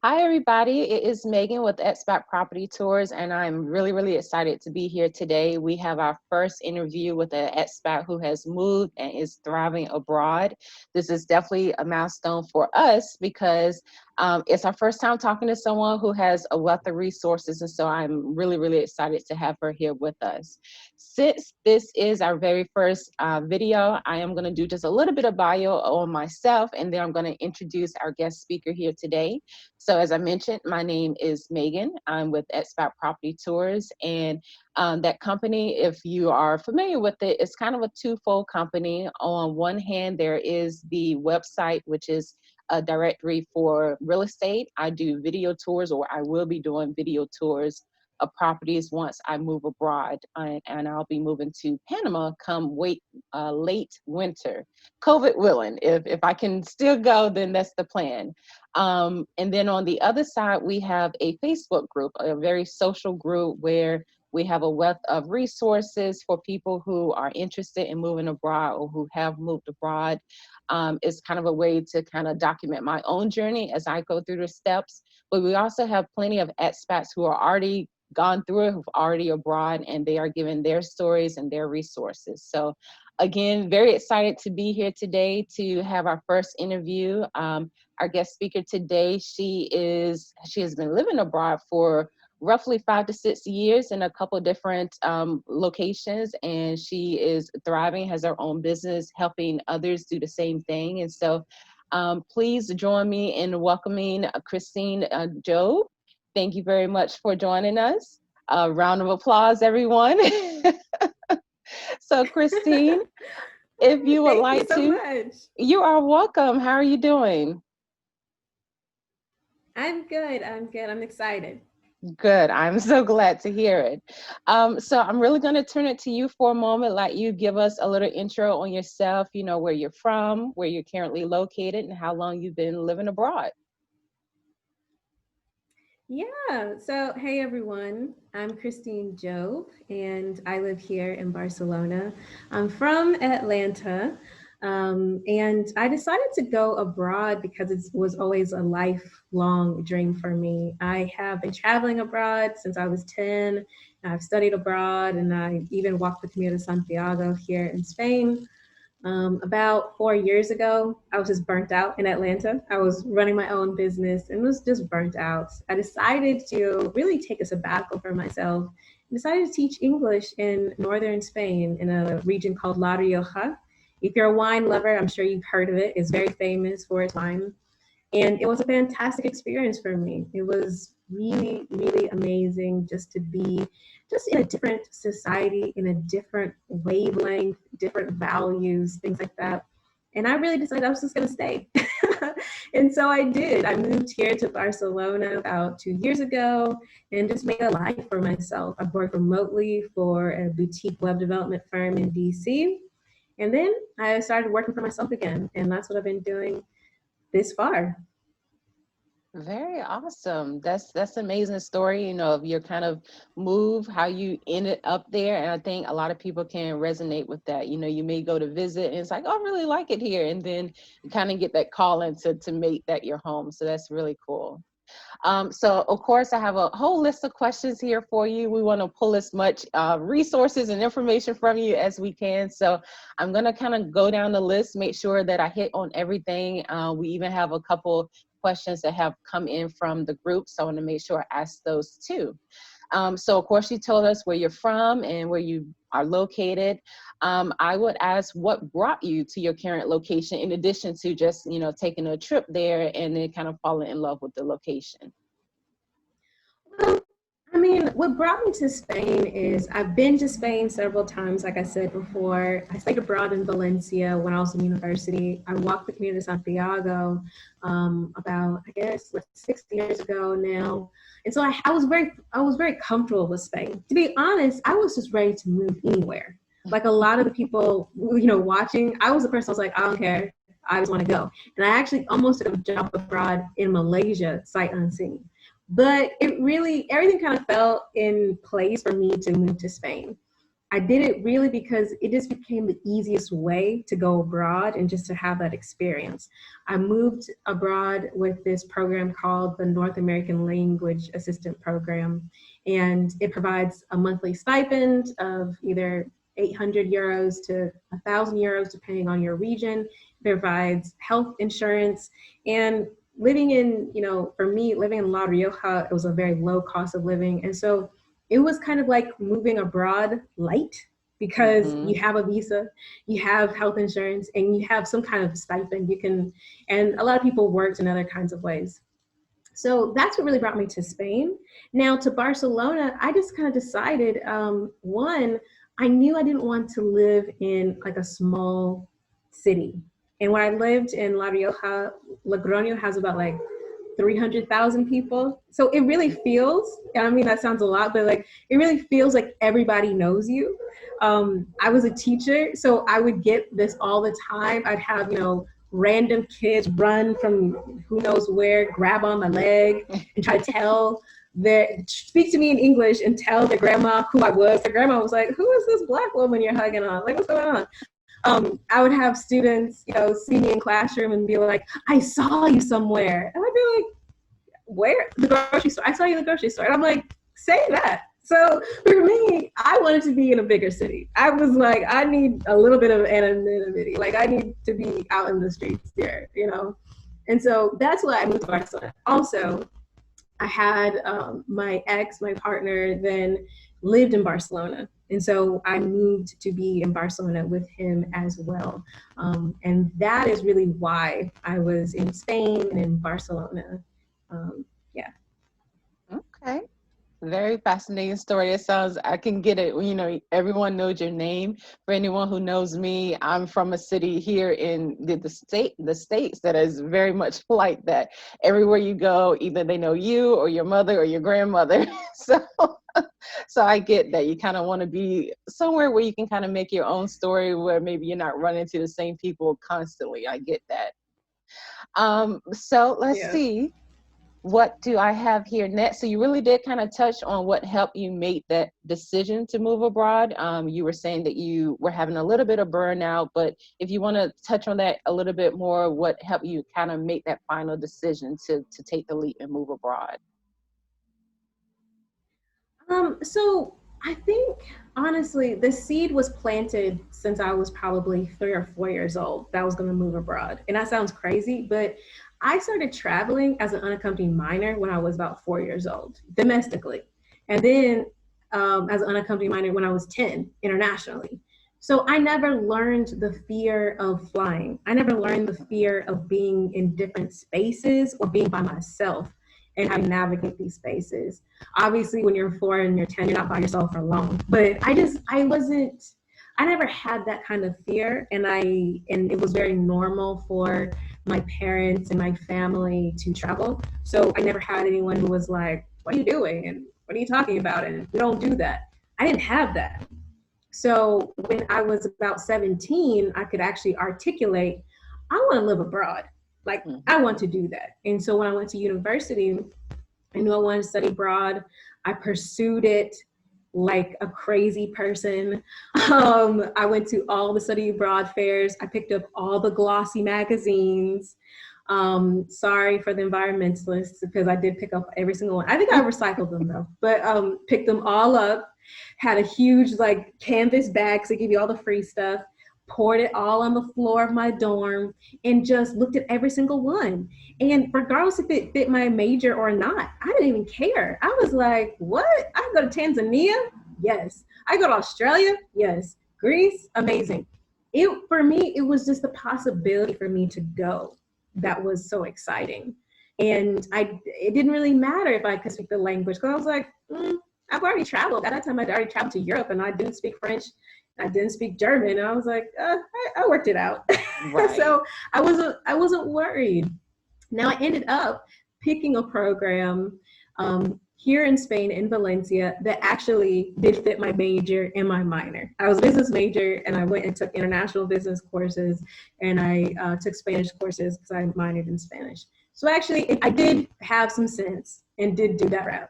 Hi, everybody. It is Megan with Expat Property Tours, and I'm really excited to be here today. We have our first interview with an expat who has moved and is thriving abroad. This is definitely a milestone for us because it's our first time talking to someone who has a wealth of resources, and so I'm really excited to have her here with us. Since this is our very first video, I am going to do just a little bit of bio on myself, and then I'm going to introduce our guest speaker here today. So as I mentioned, my name is Megan. I'm with Expat Property Tours, and that company, if you are familiar with it, it's kind of a twofold company. On one hand, there is the website, which is a directory for real estate. I do video tours, or I will be doing video tours of properties once I move abroad, and I'll be moving to Panama come late winter, COVID willing. If I can still go, then that's the plan. And then on the other side, we have a Facebook group, a very social group where we have a wealth of resources for people who are interested in moving abroad or who have moved abroad. It's kind of a way to kind of document my own journey as I go through the steps. But we also have plenty of expats who are already gone through it, who've already abroad, and they are giving their stories and their resources. So again, very excited to be here today to have our first interview. Our guest speaker today, she has been living abroad for roughly 5 to 6 years in a couple different locations, and she is thriving, has her own business, helping others do the same thing. And so please join me in welcoming Christine Job. Thank you very much for joining us. A round of applause, everyone. So Christine, if you would Thank you like so to, much. you are welcome. How are you doing? I'm good. I'm excited. Good. I'm so glad to hear it. So I'm really going to turn it to you for a moment, let you give us a little intro on yourself, where you're from, where you're currently located, and how long you've been living abroad. Yeah. So, hey everyone. I'm Christine Job, and I live here in Barcelona. I'm from Atlanta, and I decided to go abroad because it was always a lifelong dream for me. I have been traveling abroad since I was 10. I've studied abroad, and I even walked the Camino de Santiago here in Spain. About 4 years ago, I was just burnt out in Atlanta. I was running my own business and was just burnt out. I decided to really take a sabbatical for myself and decided to teach English in northern Spain in a region called La Rioja. If you're a wine lover, I'm sure you've heard of it. It's very famous for its wine. And it was a fantastic experience for me. It was really amazing just to be just in a different society, in a different wavelength, different values, things like that. And I really decided I was just going to stay. And so I did. I moved here to Barcelona about 2 years ago and just made a life for myself. I worked remotely for a boutique web development firm in DC. And then I started working for myself again. And that's what I've been doing this far. Very awesome. That's an amazing story, of your kind of move, how you ended up there. And I think a lot of people can resonate with that. You may go to visit and it's like, oh, I really like it here. And then you kind of get that calling to make that your home. So that's really cool. So of course, I have a whole list of questions here for you. We want to pull as much resources and information from you as we can. So I'm going to kind of go down the list, make sure that I hit on everything. We even have a couple questions that have come in from the group, so I want to make sure I ask those too. So of course you told us where you're from and where you are located. I would ask what brought you to your current location in addition to just, taking a trip there and then kind of falling in love with the location. Well, I mean, what brought me to Spain is I've been to Spain several times, like I said before. I studied abroad in Valencia when I was in university. I walked the Camino de Santiago about, I guess, 6 years ago now. And so I was very comfortable with Spain. To be honest, I was just ready to move anywhere. Like a lot of the people, watching, I was the person I was like, I don't care. I just want to go. And I actually almost took a job abroad in Malaysia, sight unseen. But it really, everything kind of fell in place for me to move to Spain. I did it really because it just became the easiest way to go abroad and just to have that experience. I moved abroad with this program called the North American Language Assistant Program, and it provides a monthly stipend of either 800 euros to 1,000 euros, depending on your region. It provides health insurance, and living in, for me, living in La Rioja, it was a very low cost of living. And so it was kind of like moving abroad light, because you have a visa, you have health insurance, and you have some kind of stipend. And a lot of people worked in other kinds of ways. So that's what really brought me to Spain. Now to Barcelona, I just kind of decided, one, I knew I didn't want to live in like a small city. And when I lived in La Rioja, Logroño has about like 300,000 people. So it really feels, and I mean, that sounds a lot, but like, it really feels like everybody knows you. I was a teacher, so I would get this all the time. I'd have, random kids run from who knows where, grab on my leg and try to speak to me in English and tell their grandma who I was. Their grandma was like, "Who is this Black woman you're hugging on? Like, what's going on?" I would have students, see me in classroom and be like, "I saw you somewhere." And I'd be like, "Where?" "The grocery store. I saw you in the grocery store." And I'm like, "Say that." So for me, I wanted to be in a bigger city. I was like, I need a little bit of anonymity. Like, I need to be out in the streets here, And so that's why I moved to Barcelona. Also, I had my partner, then lived in Barcelona. And so I moved to be in Barcelona with him as well. And that is really why I was in Spain and in Barcelona. Yeah. Okay. Very fascinating story. It sounds, I can get it. Everyone knows your name. For anyone who knows me, I'm from a city here in the States that is very much like that. Everywhere you go, either they know you or your mother or your grandmother. So I get that you kind of want to be somewhere where you can kind of make your own story, where maybe you're not running to the same people constantly. I get that. So let's Yeah. see. What do I have here next? So you really did kind of touch on what helped you make that decision to move abroad. You were saying that you were having a little bit of burnout, but if you want to touch on that a little bit more, what helped you kind of make that final decision to take the leap and move abroad? So I think honestly, the seed was planted since I was probably 3 or 4 years old that I was going to move abroad. And that sounds crazy, but I started traveling as an unaccompanied minor when I was about 4 years old, domestically. And then as an unaccompanied minor when I was 10, internationally. So I never learned the fear of flying. I never learned the fear of being in different spaces or being by myself and having to navigate these spaces. Obviously, when you're 4 and you're 10, you're not by yourself for long. But I never had that kind of fear, and it was very normal for my parents and my family to travel. So I never had anyone who was like, "What are you doing? And what are you talking about? And we don't do that." I didn't have that. So when I was about 17, I could actually articulate, I want to live abroad. Like, I want to do that. And so when I went to university, I knew I wanted to study abroad. I pursued it like a crazy person. I went to all the study abroad fairs. I picked up all the glossy magazines. Sorry for the environmentalists, because I did pick up every single one. I think I recycled them though, but picked them all up. Had a huge like canvas bag, so they give you all the free stuff. Poured it all on the floor of my dorm and just looked at every single one. And regardless if it fit my major or not, I didn't even care. I was like, what? I go to Tanzania? Yes. I go to Australia? Yes. Greece? Amazing. For me, it was just the possibility for me to go that was so exciting. And it didn't really matter if I could speak the language, because I was like, I've already traveled. At that time, I'd already traveled to Europe, and I didn't speak French. I didn't speak German. And I was like, I worked it out. Right. So I wasn't worried. Now I ended up picking a program here in Spain, in Valencia, that actually did fit my major and my minor. I was a business major, and I went and took international business courses, and I took Spanish courses because I minored in Spanish. So actually, I did have some sense and did do that route.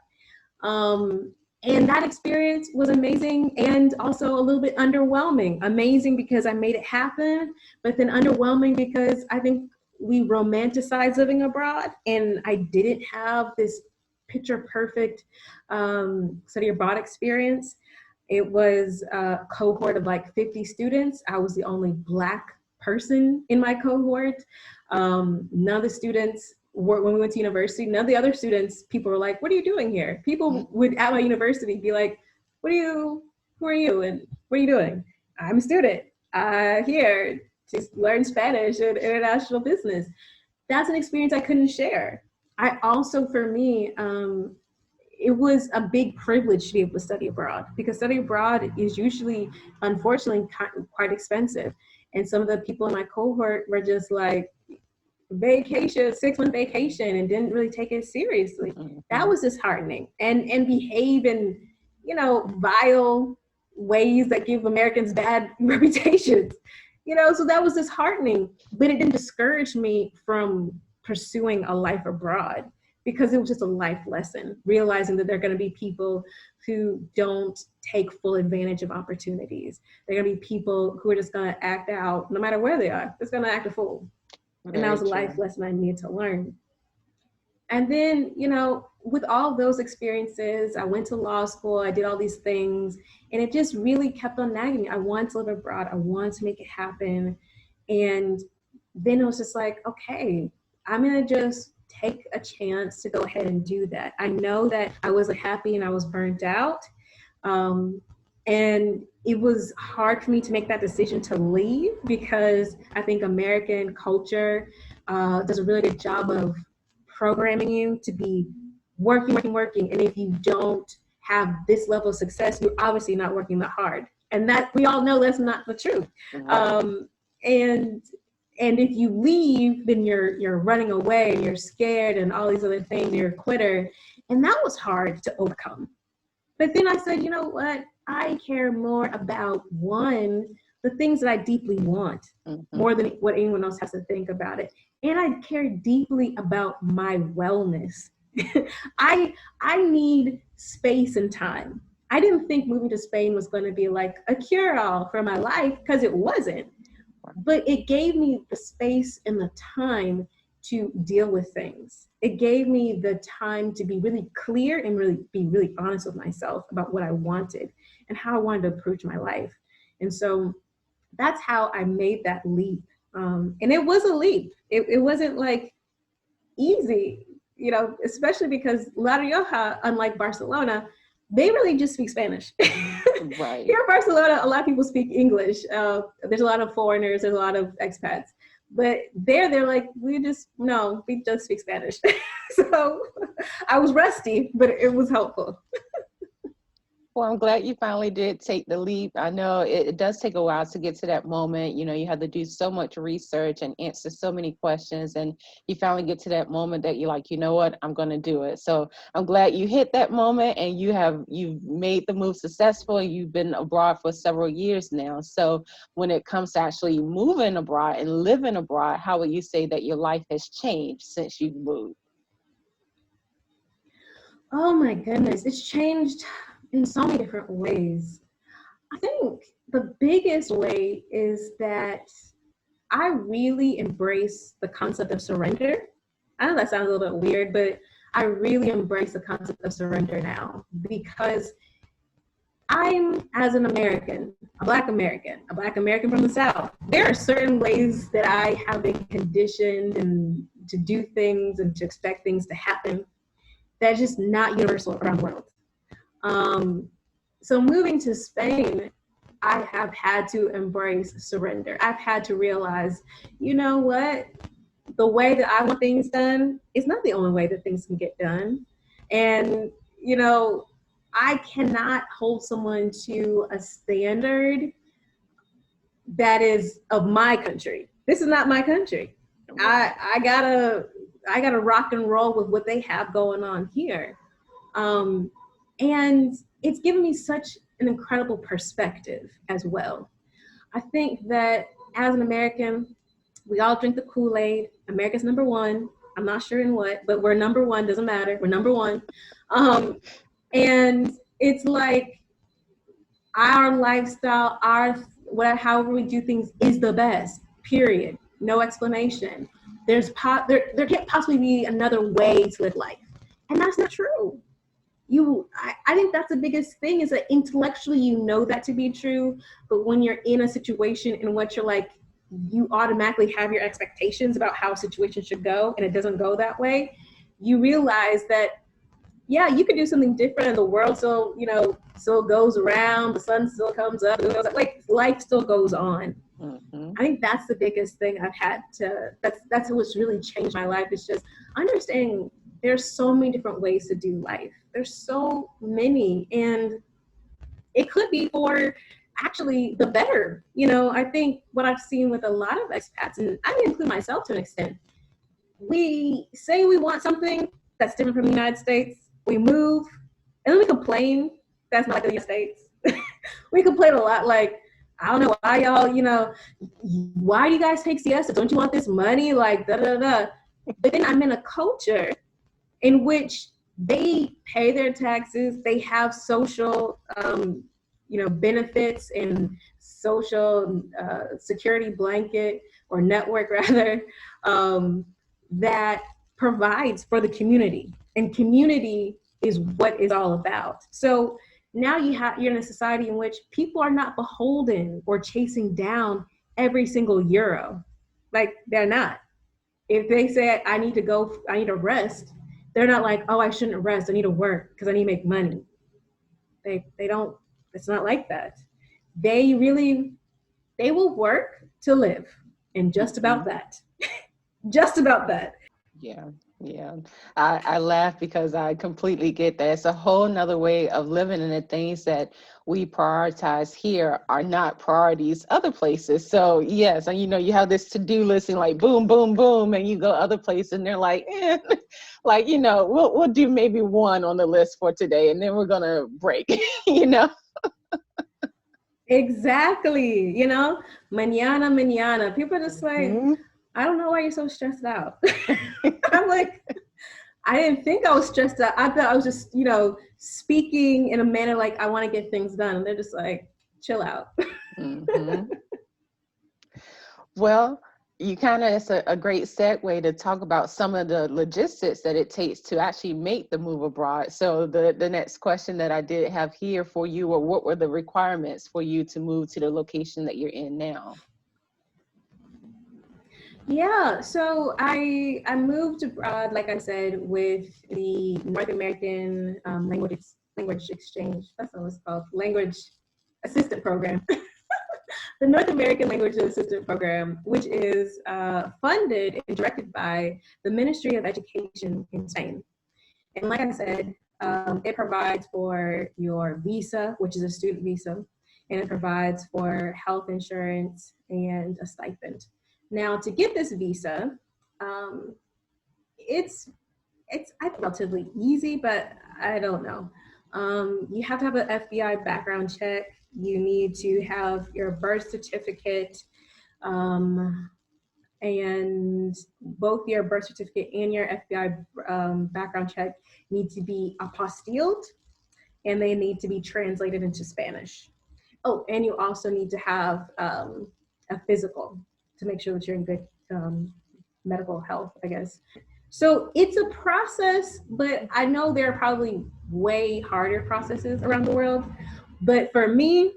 And that experience was amazing and also a little bit underwhelming. Amazing because I made it happen, but then underwhelming because I think we romanticize living abroad, and I didn't have this picture perfect study abroad experience. It was a cohort of like 50 students. I was the only Black person in my cohort. None of the students when we went to university, none of the other students, people were like, what are you doing here? People would at my university be like, who are you? And what are you doing? I'm a student here to learn Spanish and international business. That's an experience I couldn't share. I also, for me, it was a big privilege to be able to study abroad, because study abroad is usually, unfortunately, quite expensive. And some of the people in my cohort were just like, vacation, 6-month vacation, and didn't really take it seriously. Mm-hmm. That was disheartening. And behave in, vile ways that give Americans bad reputations. So that was disheartening. But it didn't discourage me from pursuing a life abroad, because it was just a life lesson, realizing that there are going to be people who don't take full advantage of opportunities. There are going to be people who are just going to act out, no matter where they are, just going to act a fool. And that was a life lesson I needed to learn. And then, with all those experiences, I went to law school, I did all these things, and it just really kept on nagging me. I wanted to live abroad. I wanted to make it happen. And then it was just like, okay, I'm going to just take a chance to go ahead and do that. I know that I wasn't happy and I was burnt out. And it was hard for me to make that decision to leave, because I think American culture does a really good job of programming you to be working. And if you don't have this level of success, you're obviously not working that hard. And that, we all know that's not the truth. And if you leave, then you're running away and you're scared and all these other things, you're a quitter. And that was hard to overcome. But then I said, you know what? I care more about, one, the things that I deeply want, more than what anyone else has to think about it. And I care deeply about my wellness. I need space and time. I didn't think moving to Spain was going to be like a cure-all for my life, because it wasn't. But it gave me the space and the time to deal with things. It gave me the time to be really clear and be really honest with myself about what I wanted and how I wanted to approach my life. And so that's how I made that leap. And it was a leap. It wasn't like easy, especially because La Rioja, unlike Barcelona, they really just speak Spanish. Right. Here in Barcelona, a lot of people speak English. There's a lot of foreigners, there's a lot of expats. But they're like, we just speak Spanish. So I was rusty, but it was helpful. Well, I'm glad you finally did take the leap. I know it does take a while to get to that moment. You have to do so much research and answer so many questions, and you finally get to that moment that you're like, you know what, I'm going to do it. So I'm glad you hit that moment, and you've made the move successful, and you've been abroad for several years now. So when it comes to actually moving abroad and living abroad, how would you say that your life has changed since you've moved? Oh my goodness, it's changed in so many different ways. I think the biggest way is that I really embrace the concept of surrender. I know that sounds a little bit weird, but I really embrace the concept of surrender now, because I'm, as an American, a Black American from the South, there are certain ways that I have been conditioned and to do things and to expect things to happen that's just not universal around the world. So moving to Spain, I have had to embrace surrender. I've had to realize, you know what? The way that I want things done is not the only way that things can get done. And, I cannot hold someone to a standard that is of my country. This is not my country. I gotta rock and roll with what they have going on here. And it's given me such an incredible perspective as well. I think that as an American, we all drink the Kool-Aid. America's number one. I'm not sure in what, but we're number one, doesn't matter. We're number one. And It's like our lifestyle, however we do things is the best, period. No explanation. There can't possibly be another way to live life. And that's not true. I think that's the biggest thing, is that intellectually you know that to be true, but when you're in a situation in which you're like, you automatically have your expectations about how a situation should go and it doesn't go that way, you realize that, yeah, you could do something different and the world still, still goes around, the sun still comes up, like life still goes on. Mm-hmm. I think that's the biggest thing I've had to, that's what's really changed my life, is just understanding there's so many different ways to do life. There's so many, and it could be for actually the better. I think what I've seen with a lot of expats, and I include myself to an extent, we say we want something that's different from the United States, we move, and then we complain that's not like the United States. We complain a lot, like, I don't know why y'all, why do you guys take siesta? Don't you want this money? Like, da da da. But then I'm in a culture in which they pay their taxes, they have social, benefits and social security blanket, or network rather, that provides for the community, and community is what it's all about. So now you're in a society in which people are not beholden or chasing down every single euro. Like, they're not. If they say, I need to rest, they're not like, oh, I shouldn't rest, I need to work because I need to make money. They don't, it's not like that. They will work to live, and just about that. Just about that. Yeah, yeah. I laugh because I completely get that. It's a whole nother way of living, and the things that we prioritize here are not priorities other places. So yes, and you have this to-do list and like boom, boom, boom, and you go other places and they're like, like, we'll do maybe one on the list for today and then we're gonna break, you know? Exactly. Mañana, mañana. People are just like, Mhm. I don't know why you're so stressed out. I'm like, I didn't think I was stressed out. I thought I was just, speaking in a manner like I want to get things done. And they're just like, chill out. Mhm. Well, you kind of, it's a great segue to talk about some of the logistics that it takes to actually make the move abroad. So the next question that I did have here for you, or what were the requirements for you to move to the location that you're in now? Yeah, so I moved abroad, like I said, with the North American language exchange. That's what it's called, language assistant program. The North American Language Assistant Program, which is funded and directed by the Ministry of Education in Spain. And like I said, it provides for your visa, which is a student visa, and it provides for health insurance and a stipend. Now, to get this visa, um, it's I think relatively easy, but I don't know. You have to have an FBI background check. You need to have your birth certificate, um, and both your birth certificate and your FBI background check need to be apostilled, and they need to be translated into Spanish. Oh, and you also need to have a physical to make sure that you're in good medical health, I guess. So it's a process, but I know there are probably way harder processes around the world. But for me,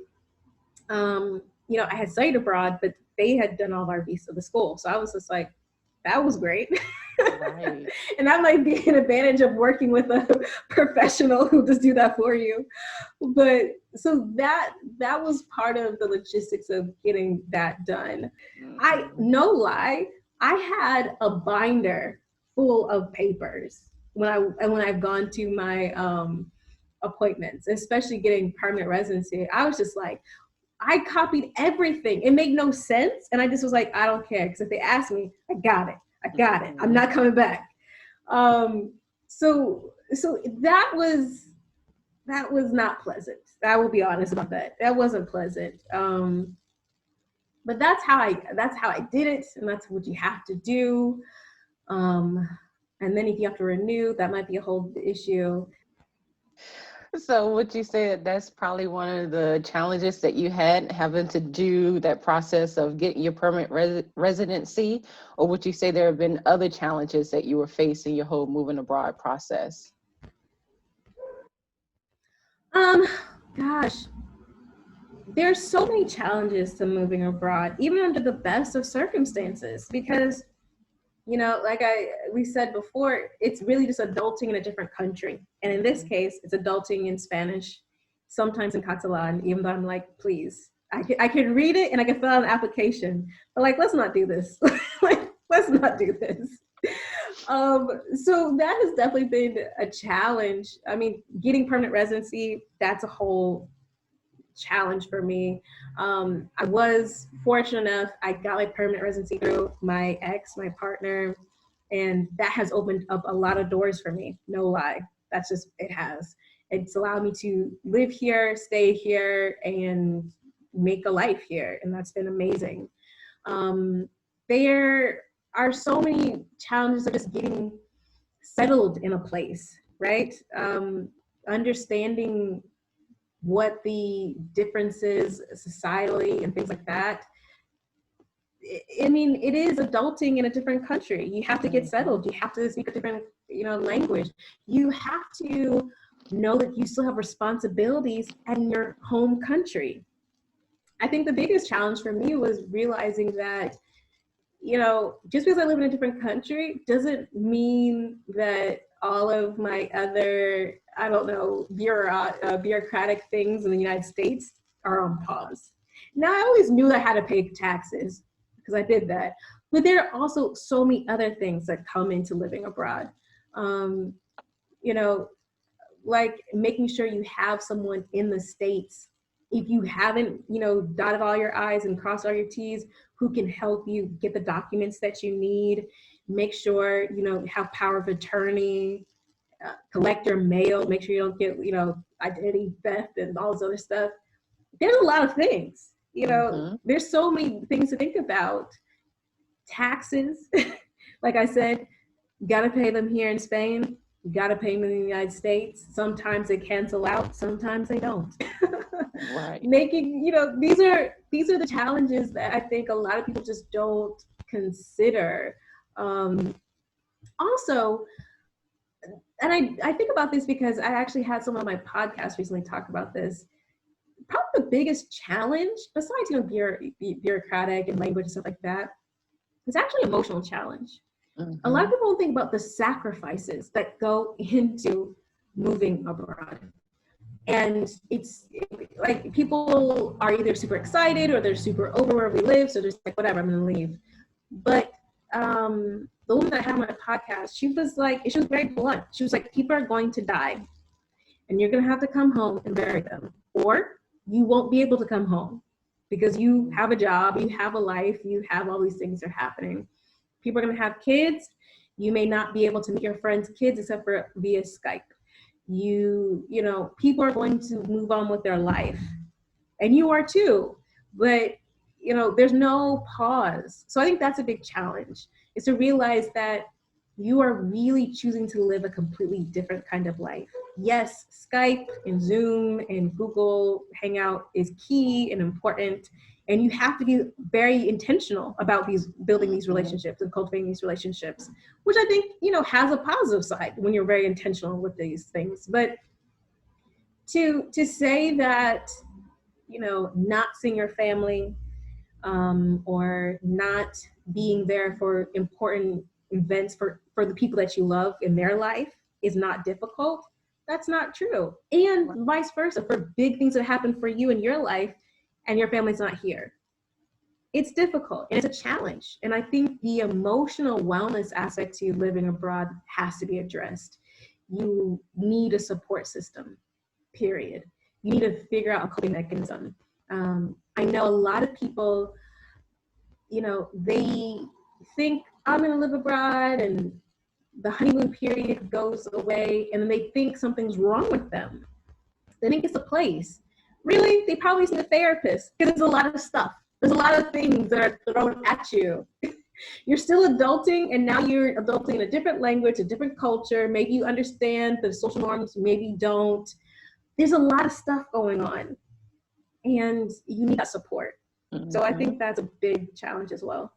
I had studied abroad, but they had done all of our visa, the school. So I was just like, that was great. Right. And that might be an advantage of working with a professional who just do that for you. But so that was part of the logistics of getting that done. I Mhm. no lie, I had a binder full of papers when I've gone to my appointments, especially getting permanent residency. I was just like, I copied everything. It made no sense. And I just was like, I don't care. Because if they ask me, I got it. I got it. I'm Mhm. not coming back. So that was not pleasant. I will be honest about that. That wasn't pleasant. But that's how I did it, and that's what you have to do. Um, and then if you have to renew, that might be a whole issue. So would you say that that's probably one of the challenges that you had having to do that process of getting your permanent residency? Or would you say there have been other challenges that you were facing your whole moving abroad process? Um, Gosh, there's so many challenges to moving abroad, even under the best of circumstances, because like we said before, it's really just adulting in a different country. And in this case, it's adulting in Spanish, sometimes in Catalan, even though I'm like, please, I can read it and I can fill out an application, but like, let's not do this. Like, let's not do this. So that has definitely been a challenge. I mean, getting permanent residency, that's a whole challenge for me. I was fortunate enough, I got my permanent residency through my ex, my partner, and that has opened up a lot of doors for me. No lie. That's just, it has. It's allowed me to live here, stay here, and make a life here. And that's been amazing. There are so many challenges of just getting settled in a place, right? Understanding what the differences societally and things like that. I mean, it is adulting in a different country. You have to get settled. You have to speak a different, language. You have to know that you still have responsibilities in your home country. I think the biggest challenge for me was realizing that, just because I live in a different country doesn't mean that all of my other, I don't know, bureaucratic things in the United States are on pause. Now, I always knew I had to pay taxes because I did that, but there are also so many other things that come into living abroad. Um, you know, like making sure you have someone in the States, if you haven't, dotted all your I's and crossed all your T's, who can help you get the documents that you need, make sure, have power of attorney, collect your mail, make sure you don't get, identity theft and all this other stuff. There's a lot of things, there's so many things to think about. Taxes, like I said, you got to pay them here in Spain. You got to pay them in the United States. Sometimes they cancel out. Sometimes they don't. Right. Making, these are the challenges that I think a lot of people just don't consider. Also, and I think about this because I actually had someone on my podcast recently talk about this. Probably the biggest challenge, besides bureaucratic and language and stuff like that, is actually emotional challenge. A lot of people don't think about the sacrifices that go into moving abroad. And it's like people are either super excited or they're super over where we live. So they're just like, whatever, I'm going to leave. But the woman that I had on my podcast, she was very blunt. She was like, people are going to die and you're going to have to come home and bury them. Or you won't be able to come home because you have a job, you have a life, you have all these things that are happening. People are going to have kids. You may not be able to meet your friends' kids except for via Skype. People are going to move on with their life, and you are too. But there's no pause. So I think that's a big challenge, is to realize that you are really choosing to live a completely different kind of life. Yes, Skype and Zoom and Google Hangout is key and important. And you have to be very intentional about building these relationships and cultivating these relationships, which I think, has a positive side when you're very intentional with these things. But to say that, not seeing your family, or not being there for important events for the people that you love in their life is not difficult, that's not true. And vice versa, for big things that happen for you in your life and your family's not here, it's difficult and it's a challenge. And I think the emotional wellness aspect to living abroad has to be addressed. You need a support system, period. You need to figure out a coping mechanism. I know a lot of people, they think, I'm going to live abroad and the honeymoon period goes away, and then they think something's wrong with them. They think it's a place. Really, they probably see a therapist because there's a lot of stuff. There's a lot of things that are thrown at you. You're still adulting, and now you're adulting in a different language, a different culture. Maybe you understand the social norms, maybe you don't. there's a lot of stuff going on, and you need that support. So I Mhm. think that's a big challenge as well.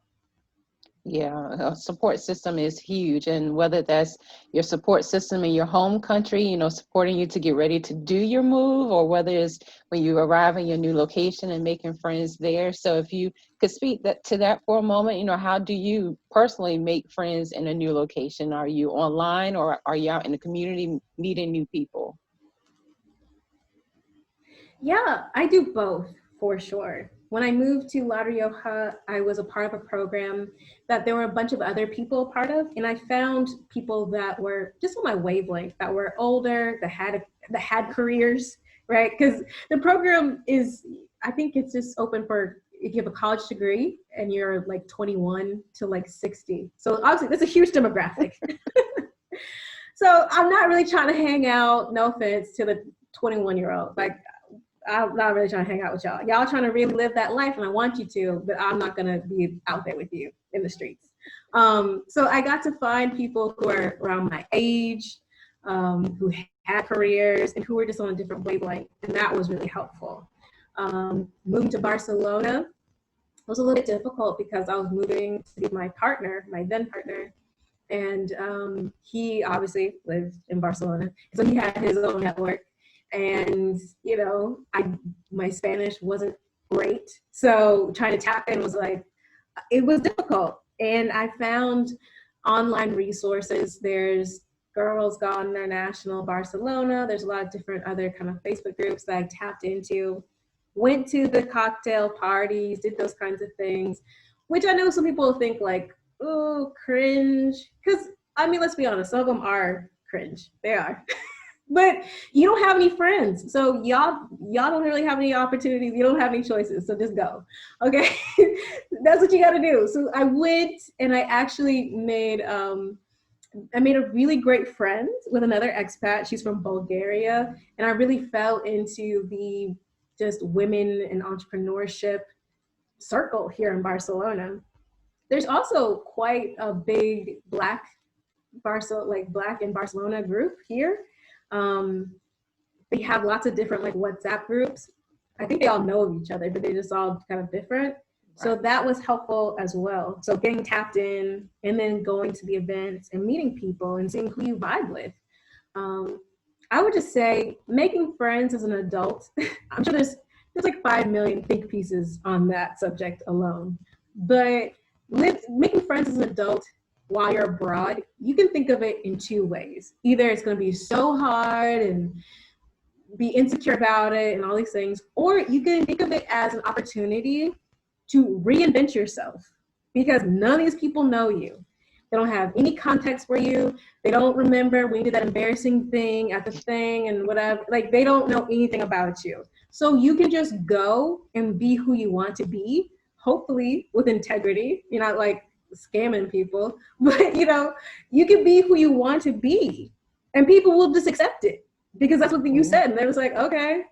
Yeah, a support system is huge. And whether that's your support system in your home country, supporting you to get ready to do your move, or whether it's when you arrive in your new location and making friends there. So if you could speak to that for a moment, how do you personally make friends in a new location? Are you online, or are you out in the community meeting new people? Yeah, I do both for sure. When I moved to La Rioja, I was a part of a program that there were a bunch of other people a part of, and I found people that were just on my wavelength, that were older, that had careers, right? Because the program is, I think it's just open for if you have a college degree and you're like 21 to like 60. So obviously, that's a huge demographic. So I'm not really trying to hang out. No offense to the 21-year-old, like I'm not really trying to hang out with y'all. Y'all trying to really live that life, and I want you to, but I'm not gonna be out there with you in the streets. So I got to find people who are around my age, who had careers, and who were just on a different wavelength, and that was really helpful. Moving to Barcelona was a little bit difficult because I was moving to be my partner, my then partner, and he obviously lived in Barcelona, so he had his own network. And my Spanish wasn't great, so trying to tap in was like, it was difficult. And I found online resources. There's Girls Gone International Barcelona. There's a lot of different other kind of Facebook groups that I tapped into. Went to the cocktail parties, did those kinds of things, which I know some people think like, oh, cringe. Because I mean, let's be honest, some of them are cringe. They are. But you don't have any friends, so y'all don't really have any opportunities. You don't have any choices, so just go. Okay. That's what you got to do. So I went, and I actually made a really great friend with another expat. She's from Bulgaria, and I really fell into the just women and entrepreneurship circle here in Barcelona. There's also quite a big Black in Barcelona group here. Um, they have lots of different like WhatsApp groups. I think they all know of each other, but they're just all kind of different. So Right. that was helpful as well. So getting tapped in and then going to the events and meeting people and seeing who you vibe with. Um, I would just say making friends as an adult. I'm sure there's like 5 million think pieces on that subject alone. But making friends as an adult while you're abroad, you can think of it in two ways. Either it's going to be so hard and be insecure about it and all these things, or you can think of it as an opportunity to reinvent yourself, because none of these people know you. They don't have any context for you. They don't remember when you did that embarrassing thing at the thing and whatever. Like, they don't know anything about you. So you can just go and be who you want to be, hopefully with integrity. You're not like scamming people, but you can be who you want to be, and people will just accept it because that's what you Mhm. said. And they was like, okay.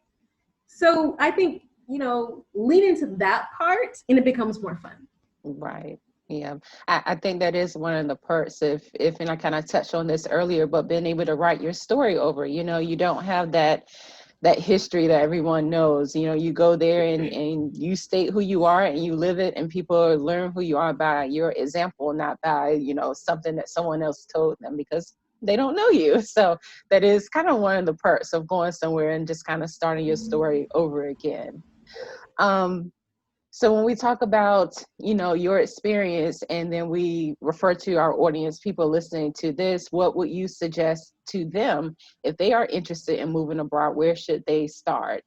So I think, lean into that part and it becomes more fun. Right. Yeah. I think that is one of the perks, and I kind of touched on this earlier, but being able to write your story over, you don't have that history that everyone knows. You go there, and you state who you are and you live it, and people learn who you are by your example, not by, something that someone else told them, because they don't know you. So that is kind of one of the perks of going somewhere and just kind of starting your story over again. Um, so when we talk about, your experience, and then we refer to our audience, people listening to this, what would you suggest to them if they are interested in moving abroad? Where should they start?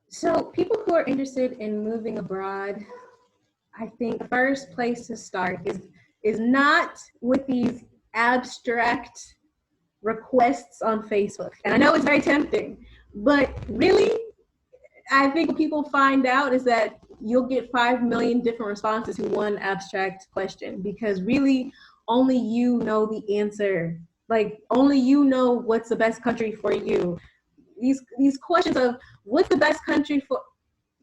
So people who are interested in moving abroad, I think the first place to start is not with these abstract requests on Facebook. And I know it's very tempting, but really, I think what people find out is that you'll get 5 million different responses to one abstract question, because really only you know the answer. Like, only you know what's the best country for you. These questions of what's the best country for,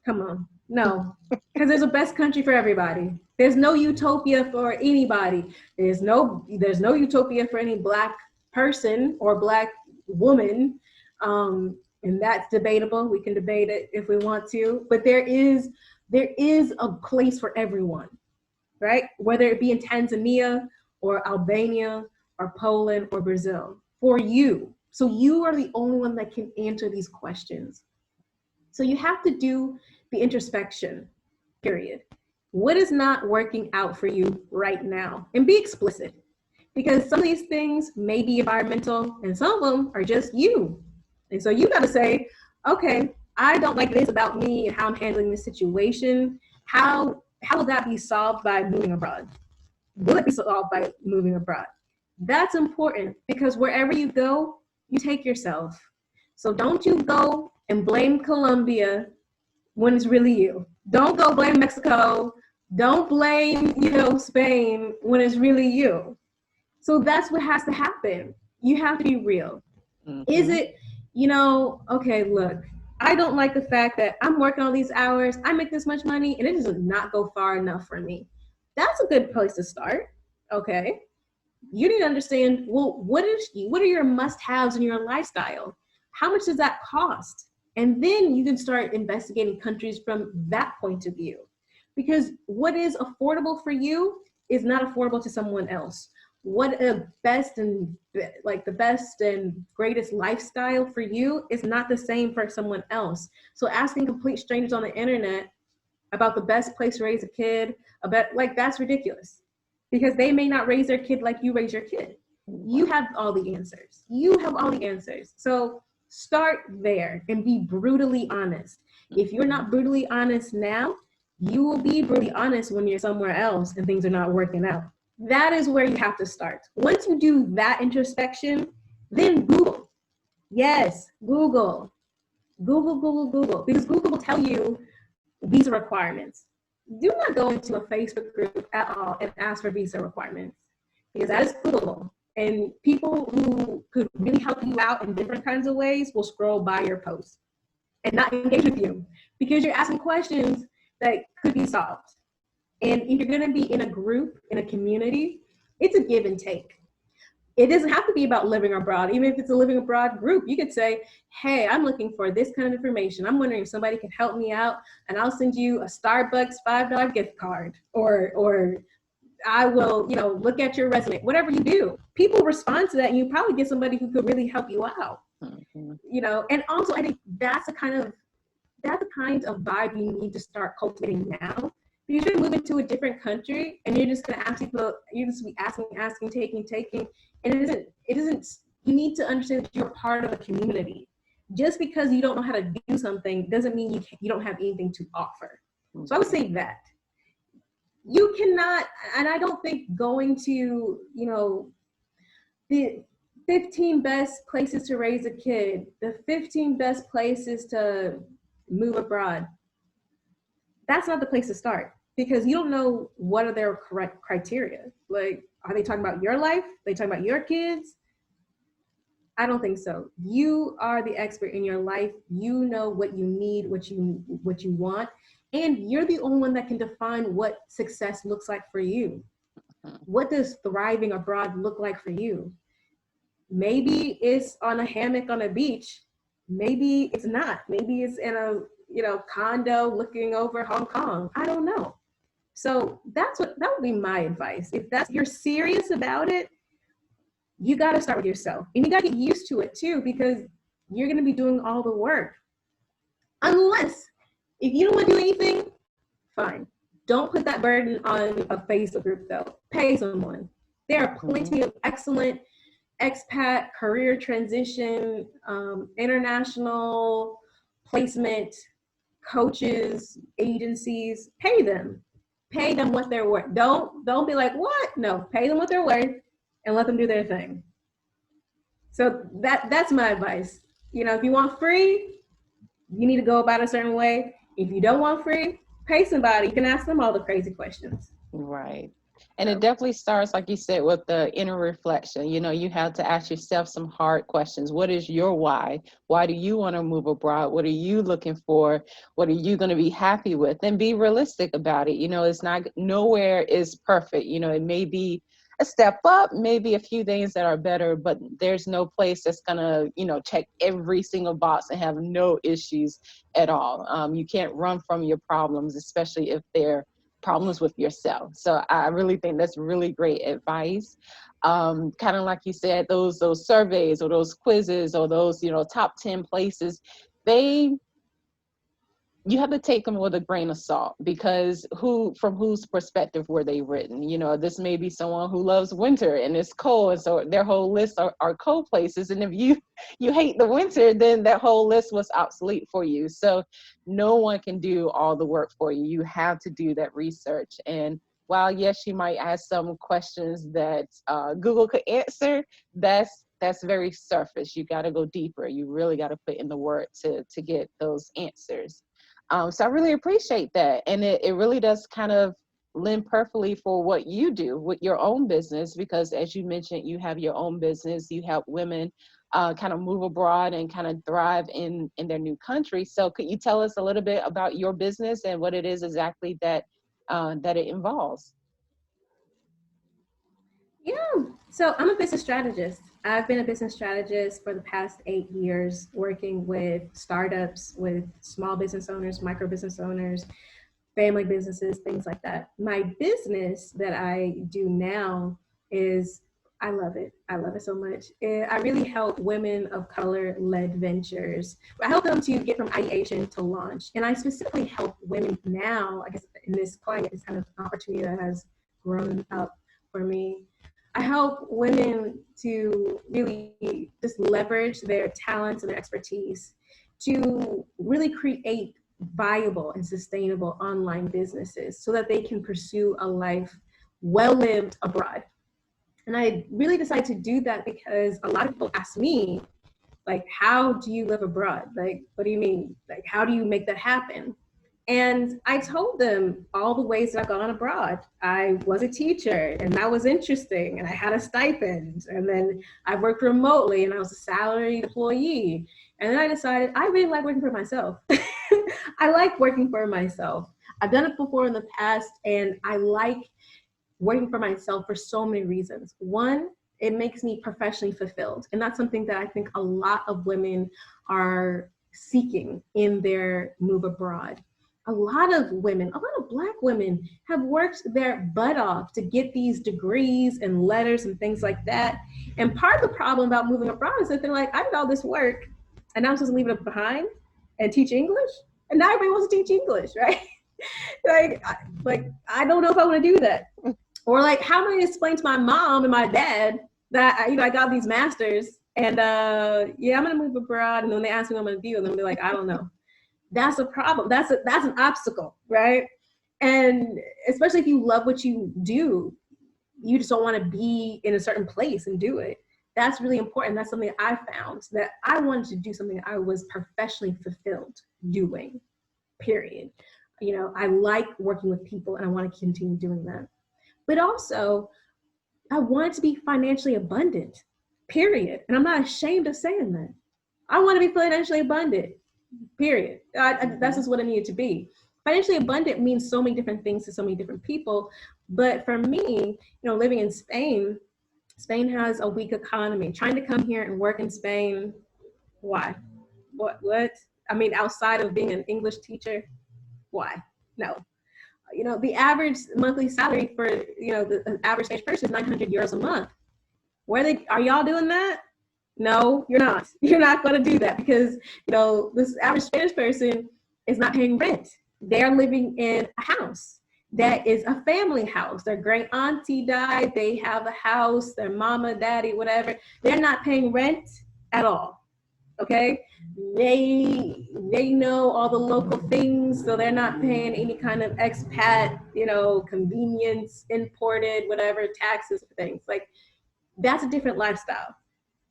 come on, no, because there's a best country for everybody. There's no utopia for anybody. There's no utopia for any black person or Black woman, and that's debatable. We can debate it if we want to, but there is a place for everyone, right? Whether it be in Tanzania or Albania or Poland or Brazil, for you. So you are the only one that can answer these questions. So you have to do the introspection, period. What is not working out for you right now? And be explicit, because some of these things may be environmental and some of them are just you. And so you got to say, okay, I don't like this about me and how I'm handling this situation. How will that be solved by moving abroad? Will it be solved by moving abroad? That's important, because wherever you go, you take yourself. So don't you go and blame Colombia when it's really you. Don't go blame Mexico. Don't blame, Spain when it's really you. So that's what has to happen. You have to be real. Mm-hmm. Is it, okay, look, I don't like the fact that I'm working all these hours, I make this much money, and it does not go far enough for me. That's a good place to start. Okay. You need to understand, well, what are your must-haves in your lifestyle? How much does that cost? And then you can start investigating countries from that point of view. Because what is affordable for you is not affordable to someone else. What the best and greatest lifestyle for you is not the same for someone else. So asking complete strangers on the internet about the best place to raise a kid, that's ridiculous, because they may not raise their kid like you raise your kid. You have all the answers. So start there and be brutally honest. If you're not brutally honest now, you will be brutally honest when you're somewhere else and things are not working out. That is where you have to start. Once you do that introspection, then Google. Yes, Google. Because Google will tell you visa requirements. Do not go into a Facebook group at all and ask for visa requirements, because that is Googleable. And people who could really help you out in different kinds of ways will scroll by your post and not engage with you, because you're asking questions that could be solved. And if you're going to be in a group, in a community, it's a give and take. It doesn't have to be about living abroad. Even if it's a living abroad group, you could say, hey, I'm looking for this kind of information. I'm wondering if somebody can help me out, and I'll send you a Starbucks $5 gift card, or I will, look at your resume. Whatever you do, people respond to that, and you probably get somebody who could really help you out. Mm-hmm. And also I think that's the kind of vibe you need to start cultivating now. Because you're moving to a different country and you're just going to ask people, you're just be asking, taking. And it isn't, you need to understand that you're part of a community. Just because you don't know how to do something doesn't mean you don't have anything to offer. So I would say that you cannot, and I don't think going to, the 15 best places to raise a kid, the 15 best places to move abroad, that's not the place to start, because you don't know what are their correct criteria. Like, are they talking about your life? Are they talking about your kids? I don't think so. You are the expert in your life. You know what you need, what you want, and you're the only one that can define what success looks like for you. What does thriving abroad look like for you? Maybe it's on a hammock on a beach. Maybe it's not. Maybe it's in a condo looking over Hong Kong. I don't know. So that would be my advice. If you're serious about it, you got to start with yourself, and you got to get used to it too, because you're going to be doing all the work. Unless, if you don't want to do anything, fine. Don't put that burden on a Facebook group though. Pay someone. There are plenty of excellent expat career transition, international placement coaches, agencies. Pay them what they're worth. Don't be like, what? No, pay them what they're worth and let them do their thing. So that's my advice. If you want free, you need to go about a certain way. If you don't want free, pay somebody. You can ask them all the crazy questions. Right. And it definitely starts, like you said, with the inner reflection. You have to ask yourself some hard questions. What is your why? Why do you want to move abroad? What are you looking for? What are you going to be happy with? And be realistic about it. It's not, nowhere is perfect. It may be, a step up, maybe a few things that are better, but there's no place that's gonna, check every single box and have no issues at all. You can't run from your problems, especially if they're problems with yourself. So I really think that's really great advice. Kind of like you said, those surveys or those quizzes or those, top 10 places, they you have to take them with a grain of salt, because from whose perspective were they written? This may be someone who loves winter and it's cold, and so their whole list are cold places. And if you hate the winter, then that whole list was obsolete for you. So no one can do all the work for you. You have to do that research. And while yes, you might ask some questions that Google could answer, that's very surface. You got to go deeper. You really got to put in the work to get those answers. So I really appreciate that. And it really does kind of lend perfectly for what you do with your own business, because as you mentioned, you have your own business, you help women kind of move abroad and kind of thrive in their new country. So could you tell us a little bit about your business and what it is exactly that it involves? Yeah, so I'm a business strategist. I've been a business strategist for the past 8 years, working with startups, with small business owners, micro business owners, family businesses, things like that. My business that I do now is, I love it. I love it so much. I really help women of color led ventures. I help them to get from ideation to launch. And I specifically help women now, I guess in this climate, it's kind of an opportunity that has grown up for me. I help women to really just leverage their talents and their expertise to really create viable and sustainable online businesses so that they can pursue a life well lived abroad. And I really decided to do that because a lot of people ask me, like, how do you live abroad? Like, what do you mean? Like, how do you make that happen? And I told them all the ways that I've gone abroad. I was a teacher, and that was interesting, and I had a stipend. And then I worked remotely, and I was a salaried employee. And then I decided I really like working for myself. I like working for myself. I've done it before in the past, and I like working for myself for so many reasons. One, it makes me professionally fulfilled. And that's something that I think a lot of women are seeking in their move abroad. A lot of women, a lot of Black women have worked their butt off to get these degrees and letters and things like that. And part of the problem about moving abroad is that they're like, I did all this work and now I'm supposed to leave it behind and teach English. And now everybody wants to teach English, right? like I don't know if I want to do that. Or like, how am I going to explain to my mom and my dad that I got these masters and yeah, I'm going to move abroad, and then when they ask me what I'm going to do, and then they're like, I don't know. That's a problem. That's an obstacle, right? And especially if you love what you do, you just don't want to be in a certain place and do it. That's really important. That's something I found, that I wanted to do something I was professionally fulfilled doing, period. I like working with people, and I want to continue doing that. But also, I wanted to be financially abundant, period. And I'm not ashamed of saying that. I want to be financially abundant, period. That's just what it needed to be. Financially abundant means so many different things to so many different people. But for me, living in Spain, Spain has a weak economy. Trying to come here and work in Spain, why? What? I mean, outside of being an English teacher, why? No. The average monthly salary for, the average Spanish person is 900 euros a month. Are y'all doing that? No, you're not. You're not going to do that because, this average Spanish person is not paying rent. They're living in a house that is a family house. Their great auntie died. They have a house, their mama, daddy, whatever. They're not paying rent at all. Okay? They know all the local things, so they're not paying any kind of expat, convenience, imported, whatever, taxes, things. Like, that's a different lifestyle.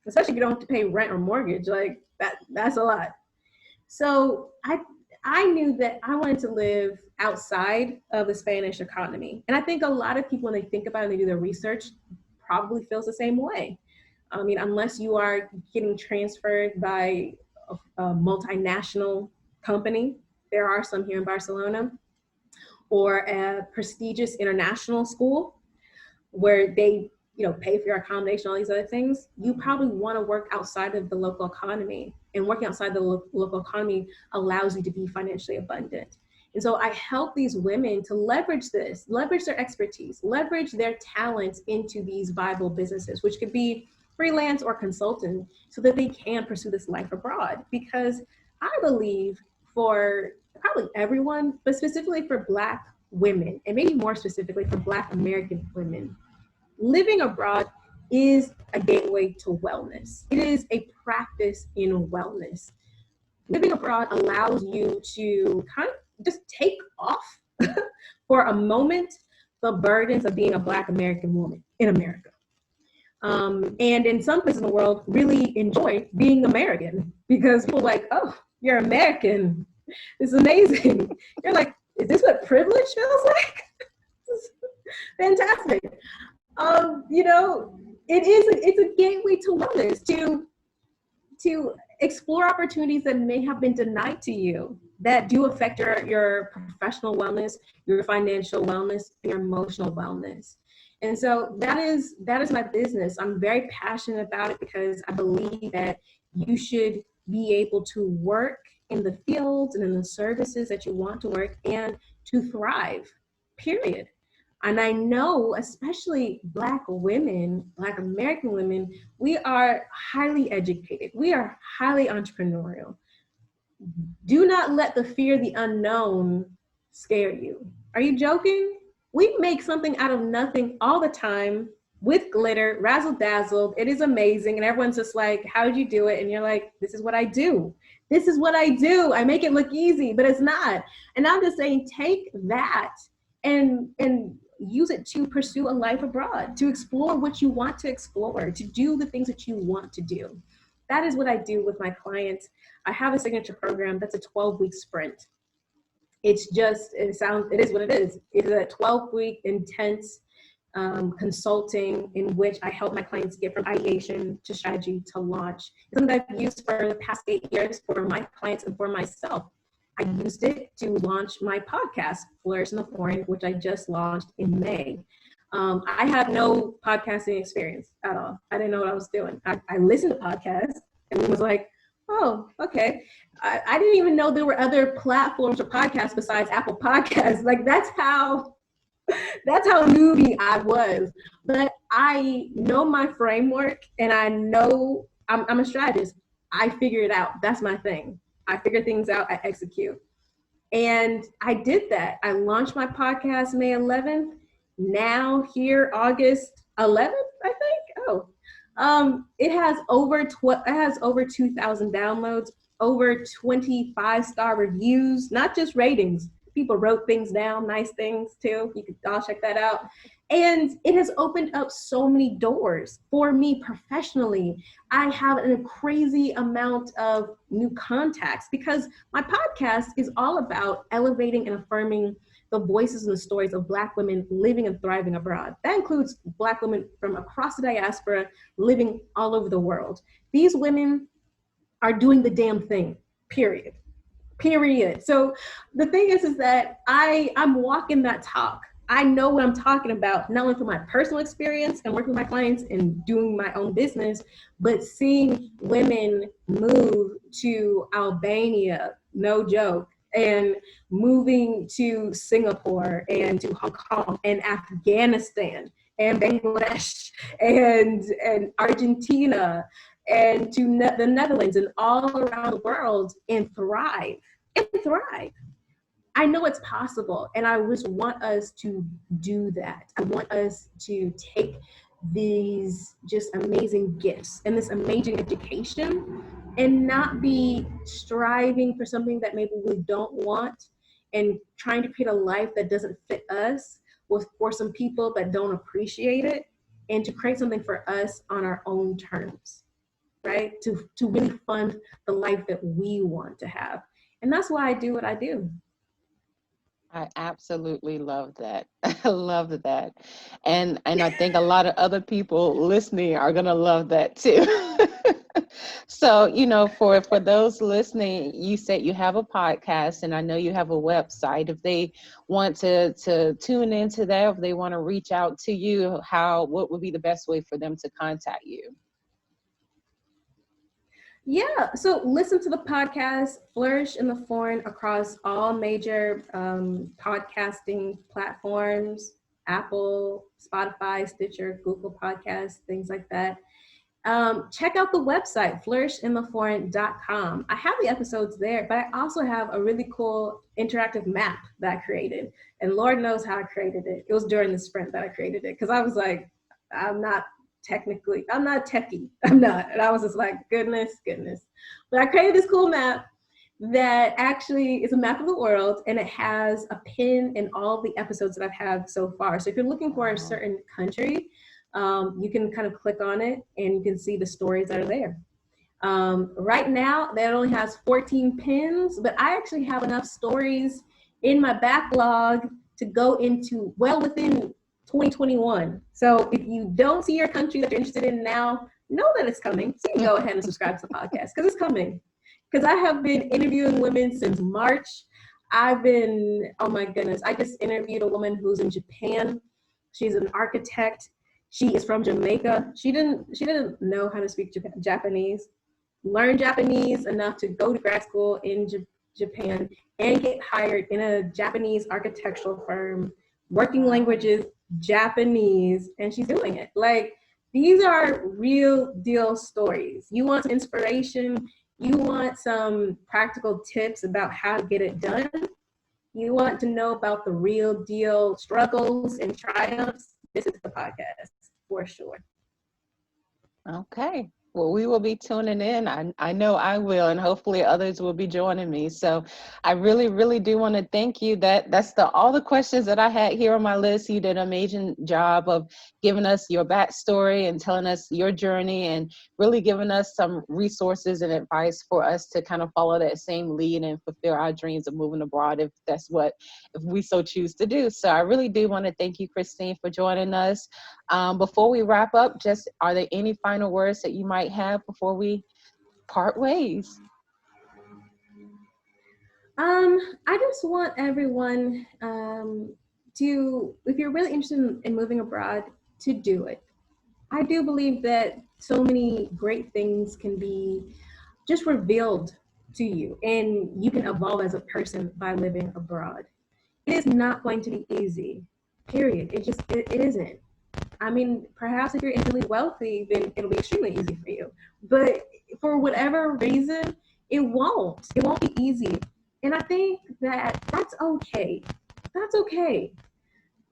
Especially if you don't have to pay rent or mortgage, like that's a lot. So I knew that I wanted to live outside of the Spanish economy. And I think a lot of people, when they think about it and they do their research, probably feels the same way. I mean, unless you are getting transferred by a multinational company, there are some here in Barcelona, or a prestigious international school where they pay for your accommodation, all these other things, you probably want to work outside of the local economy. And working outside the local economy allows you to be financially abundant. And so I help these women to leverage this, leverage their expertise, leverage their talents into these viable businesses, which could be freelance or consultant, so that they can pursue this life abroad. Because I believe for probably everyone, but specifically for Black women, and maybe more specifically for Black American women, living abroad is a gateway to wellness. It is a practice in wellness. Living abroad allows you to kind of just take off for a moment the burdens of being a Black American woman in America. And in some places in the world, really enjoy being American, because people are like, oh, you're American. It's amazing. You're like, is this what privilege feels like? Fantastic. It's a gateway to wellness, to explore opportunities that may have been denied to you, that do affect your professional wellness, your financial wellness, and your emotional wellness. And so that is my business. I'm very passionate about it because I believe that you should be able to work in the fields and in the services that you want to work and to thrive, period. And I know, especially Black women, Black American women, we are highly educated. We are highly entrepreneurial. Do not let the fear of the unknown scare you. Are you joking? We make something out of nothing all the time with glitter, razzle dazzled. It is amazing. And everyone's just like, how did you do it? And you're like, this is what I do. This is what I do. I make it look easy, but it's not. And I'm just saying, take that and use it to pursue a life abroad, to explore what you want to explore, to do the things that you want to do. That is what I do with my clients. I have a signature program that's a 12-week sprint. It is what it is. It's a 12-week intense consulting in which I help my clients get from ideation to strategy to launch. It's something that I've used for the past 8 years for my clients and for myself. I used it to launch my podcast, Flourish in the Foreign, which I just launched in May. I had no podcasting experience at all. I didn't know what I was doing. I listened to podcasts and was like, oh, okay. I didn't even know there were other platforms for podcasts besides Apple Podcasts. Like that's how newbie I was. But I know my framework, and I know I'm a strategist. I figure it out. That's my thing. I figure things out, I execute. And I did that. I launched my podcast May 11th. Now here, August 11th, I think. It has over 2,000 downloads, over 25-star reviews, not just ratings. People wrote things down, nice things too. You could all check that out. And it has opened up so many doors for me professionally. I have a crazy amount of new contacts because my podcast is all about elevating and affirming the voices and the stories of Black women living and thriving abroad. That includes Black women from across the diaspora living all over the world. These women are doing the damn thing, period. So the thing is that I'm walking that talk. I know what I'm talking about, not only from my personal experience and working with my clients and doing my own business, but seeing women move to Albania, no joke, and moving to Singapore and to Hong Kong and Afghanistan and Bangladesh and Argentina and to the Netherlands and all around the world and thrive. I know it's possible, and I just want us to do that. I want us to take these just amazing gifts and this amazing education and not be striving for something that maybe we don't want and trying to create a life that doesn't fit us for some people that don't appreciate it, and to create something for us on our own terms, right? To really fund the life that we want to have. And that's why I do what I do. I absolutely love that. I love that. And I think a lot of other people listening are gonna love that too. So, for those listening, you said you have a podcast, and I know you have a website. If they want to tune into that, if they want to reach out to you, what would be the best way for them to contact you? Yeah, so listen to the podcast Flourish in the Foreign across all major podcasting platforms: Apple, Spotify, Stitcher, Google Podcasts, things like that. Check out the website, flourishintheforeign.com. I have the episodes there, but I also have a really cool interactive map that I created. And Lord knows how I created it. It was during the sprint that I created it because I was like, I'm not I'm not techie. I'm not. And I was just like, goodness. But I created this cool map that actually is a map of the world, and it has a pin in all the episodes that I've had so far. So if you're looking for a certain country, you can kind of click on it and you can see the stories that are there. Right now, that only has 14 pins, but I actually have enough stories in my backlog to go into well within 2021. So if you don't see your country that you're interested in now, know that it's coming. So you can go ahead and subscribe to the podcast because it's coming. Because I have been interviewing women since March. Oh my goodness, I just interviewed a woman who's in Japan. She's an architect. She is from Jamaica. She didn't know how to speak Japanese. Learn Japanese enough to go to grad school in Japan and get hired in a Japanese architectural firm. Working languages Japanese, and she's doing it. Like, these are real deal stories. You want some inspiration, you want some practical tips about how to get it done, you want to know about the real deal struggles and triumphs, this is the podcast for sure. Okay. Well, we will be tuning in. I know I will, and hopefully others will be joining me. So I really, really do want to thank you. That's all the questions that I had here on my list. You did an amazing job of giving us your backstory and telling us your journey, and really giving us some resources and advice for us to kind of follow that same lead and fulfill our dreams of moving abroad if we so choose to do. So I really do want to thank you, Christine, for joining us. Before we wrap up, just are there any final words that you might have before we part ways? I just want everyone to, if you're really interested in moving abroad, to do it. I do believe that so many great things can be just revealed to you, and you can evolve as a person by living abroad. It is not going to be easy, period. It isn't. I mean, perhaps if you're instantly wealthy, then it'll be extremely easy for you. But for whatever reason, it won't. It won't be easy. And I think that that's okay. That's okay.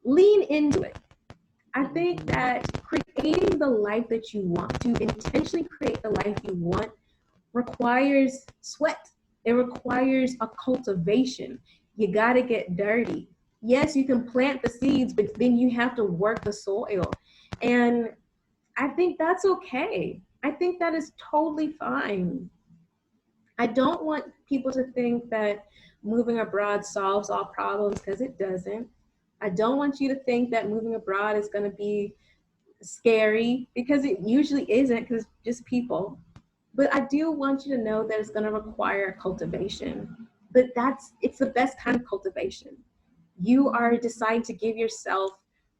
Lean into it. I think that creating the life that you want, to intentionally create the life you want, requires sweat. It requires a cultivation. You got to get dirty. Yes, you can plant the seeds, but then you have to work the soil. And I think that's okay. I think that is totally fine. I don't want people to think that moving abroad solves all problems, because it doesn't. I don't want you to think that moving abroad is going to be scary, because it usually isn't, because it's just people. But I do want you to know that it's going to require cultivation. But it's the best kind of cultivation. You are deciding to give yourself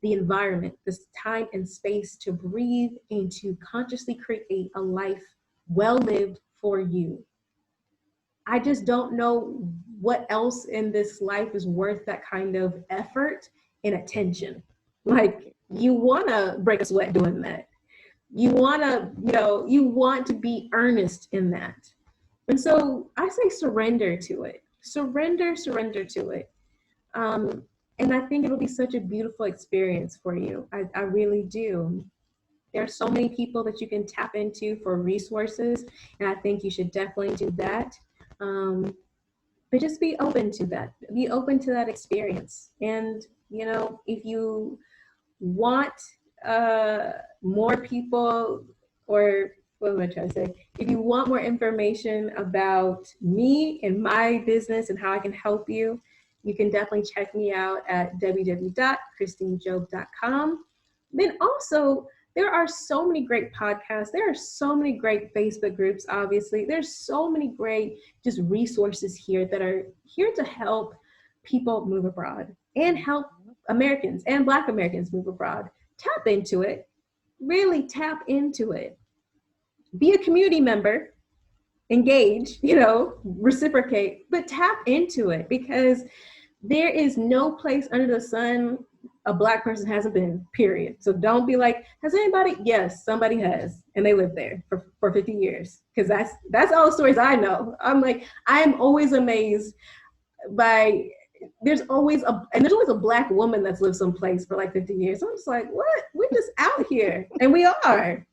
the environment, this time and space to breathe and to consciously create a life well lived for you. I just don't know what else in this life is worth that kind of effort and attention. Like, you want to break a sweat doing that. You want to be earnest in that. And so I say surrender to it. Surrender to it. And I think it'll be such a beautiful experience for you. I really do. There are so many people that you can tap into for resources, and I think you should definitely do that. Um, but just be open to that. Be open to that experience. And, if you want more people, or what am I trying to say? If you want more information about me and my business and how I can help you, you can definitely check me out at www.christinejob.com. Then also, There are so many great podcasts. There are so many great Facebook groups, obviously. There's so many great just resources here that are here to help people move abroad and help Americans and Black Americans move abroad. Tap into it. Really tap into it. Be a community member, engage, reciprocate, but tap into it because there is no place under the sun a Black person hasn't been, period. So don't be like, has anybody? Yes, somebody has, and they lived there for 50 years. Because that's all the stories I know. I'm like, I am always amazed by there's always a Black woman that's lived someplace for like 50 years. I'm just like, what? We're just out here. And we are.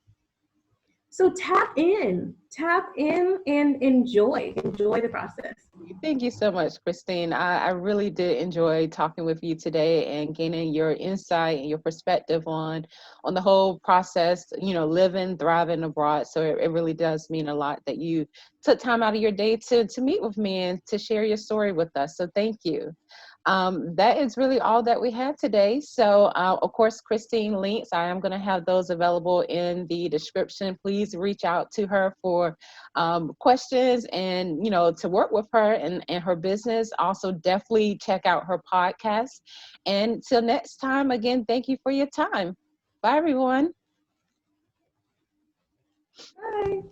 So tap in and enjoy the process. Thank you so much, Christine. I really did enjoy talking with you today and gaining your insight and your perspective on the whole process, living, thriving abroad. So it really does mean a lot that you took time out of your day to meet with me and to share your story with us. So thank you. That is really all that we have today. So, of course, Christine links, I am going to have those available in the description. Please reach out to her for questions and, to work with her and her business. Also, definitely check out her podcast. And till next time, again, thank you for your time. Bye, everyone. Bye.